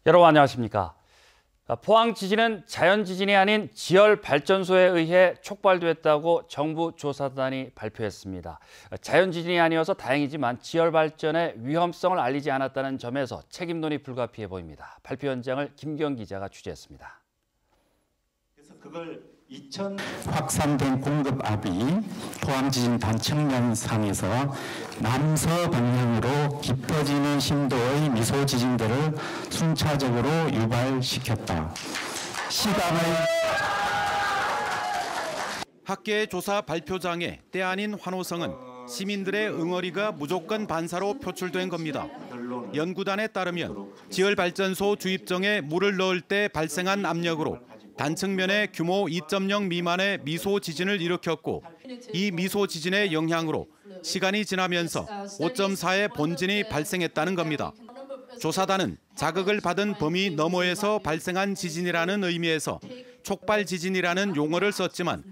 여러분 안녕하십니까? 포항 지진은 자연 지진이 아닌 지열 발전소에 의해 촉발됐다고 정부 조사단이 발표했습니다. 자연 지진이 아니어서 다행이지만 지열 발전의 위험성을 알리지 않았다는 점에서 책임론이 불가피해 보입니다. 발표 현장을 김경 기자가 취재했습니다. 그래서 그걸 확산된 공급압이 포항 지진 단층면상에서 남서 방향으로 깊어지는 심도의 미소 지진들을 순차적으로 유발시켰다. 학계의 조사 발표장에 때 아닌 환호성은 시민들의 응어리가 무조건 반사로 표출된 겁니다. 연구단에 따르면 지열발전소 주입정에 물을 넣을 때 발생한 압력으로 단층면의 규모 2.0 미만의 미소 지진을 일으켰고, 이 미소 지진의 영향으로 시간이 지나면서 5.4의 본진이 발생했다는 겁니다. 조사단은 자극을 받은 범위 너머에서 발생한 지진이라는 의미에서 촉발 지진이라는 용어를 썼지만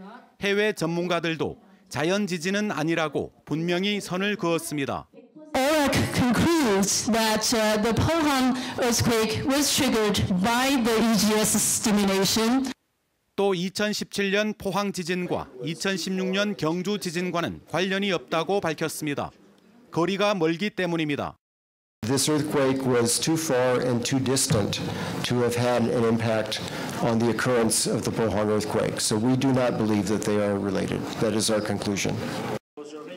해외 전문가들도 자연 지진은 아니라고 분명히 선을 그었습니다. ORAC concludes that the Pohang earthquake was triggered by the EGS stimulation. 또 2017년 포항 지진과 2016년 경주 지진과는 관련이 없다고 밝혔습니다. 거리가 멀기 때문입니다. This earthquake was too far and too distant to have had an impact on the occurrence of the Pohang earthquake. So we do not believe that they are related. That is our conclusion.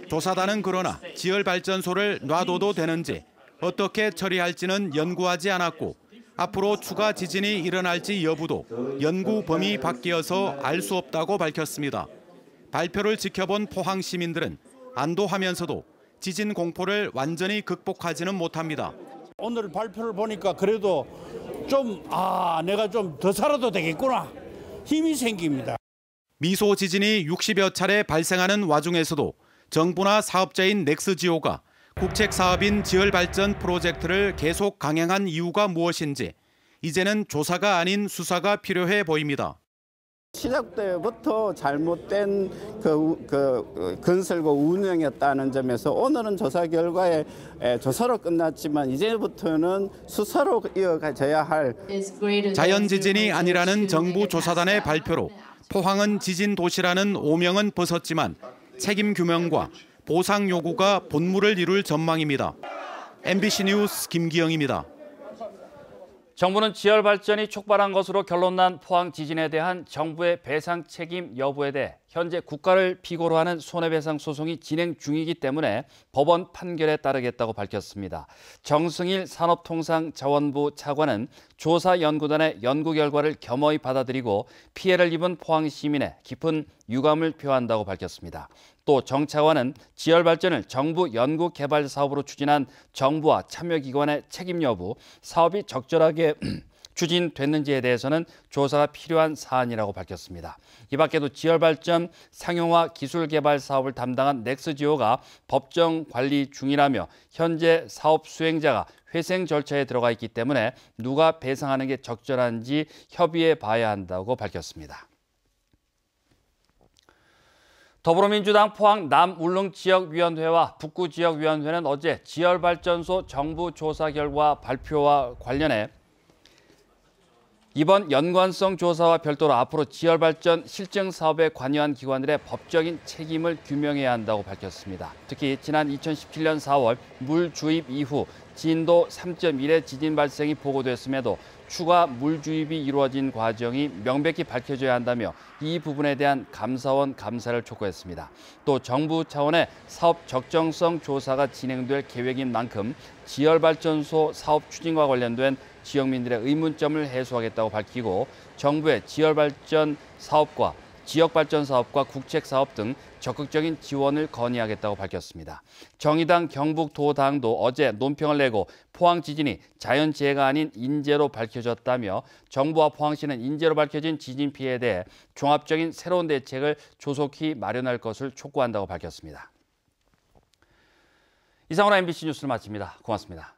조사단은 그러나 지열발전소를 놔둬도 되는지 어떻게 처리할지는 연구하지 않았고, 앞으로 추가 지진이 일어날지 여부도 연구 범위 밖이어서 알 수 없다고 밝혔습니다. 발표를 지켜본 포항 시민들은 안도하면서도 지진 공포를 완전히 극복하지는 못합니다. 오늘 발표를 보니까 그래도 내가 좀 더 살아도 되겠구나 힘이 생깁니다. 미소 지진이 60여 차례 발생하는 와중에서도 정부나 사업자인 넥스지오가 국책 사업인 지열발전 프로젝트를 계속 강행한 이유가 무엇인지 이제는 조사가 아닌 수사가 필요해 보입니다. 시작 때부터 잘못된 건설과 운영이었다는 점에서 오늘은 조사 결과에 조사로 끝났지만 이제부터는 수사로 이어가져야 할 자연 지진이 아니라는 정부 조사단의 발표로 포항은 지진 도시라는 오명은 벗었지만 책임 규명과 보상 요구가 본물을 이룰 전망입니다. MBC 뉴스 김기영입니다. 정부는 지열 발전이 촉발한 것으로 결론난 포항 지진에 대한 정부의 배상 책임 여부에 대해 현재 국가를 피고로 하는 손해배상 소송이 진행 중이기 때문에 법원 판결에 따르겠다고 밝혔습니다. 정승일 산업통상자원부 차관은 조사연구단의 연구 결과를 겸허히 받아들이고 피해를 입은 포항 시민의 깊은 유감을 표한다고 밝혔습니다. 또 정 차관은 지열 발전을 정부 연구 개발 사업으로 추진한 정부와 참여기관의 책임 여부, 사업이 적절하게 추진됐는지에 대해서는 조사가 필요한 사안이라고 밝혔습니다. 이 밖에도 지열 발전 상용화 기술 개발 사업을 담당한 넥스지오가 법정 관리 중이라며 현재 사업 수행자가 회생 절차에 들어가 있기 때문에 누가 배상하는 게 적절한지 협의해 봐야 한다고 밝혔습니다. 더불어민주당 포항 남울릉지역위원회와 북구지역위원회는 어제 지열발전소 정부 조사 결과 발표와 관련해 이번 연관성 조사와 별도로 앞으로 지열발전 실증 사업에 관여한 기관들의 법적인 책임을 규명해야 한다고 밝혔습니다. 특히 지난 2017년 4월 물 주입 이후 진도 3.1의 지진 발생이 보고됐음에도 추가 물 주입이 이루어진 과정이 명백히 밝혀져야 한다며 이 부분에 대한 감사원 감사를 촉구했습니다. 또 정부 차원의 사업 적정성 조사가 진행될 계획인 만큼 지열발전소 사업 추진과 관련된 지역민들의 의문점을 해소하겠다고 밝히고 정부의 지열발전 사업과 지역발전 사업과 국책사업 등 적극적인 지원을 건의하겠다고 밝혔습니다. 정의당 경북도당도 어제 논평을 내고 포항 지진이 자연재해가 아닌 인재로 밝혀졌다며 정부와 포항시는 인재로 밝혀진 지진 피해에 대해 종합적인 새로운 대책을 조속히 마련할 것을 촉구한다고 밝혔습니다. 이상으로 MBC 뉴스를 마칩니다. 고맙습니다.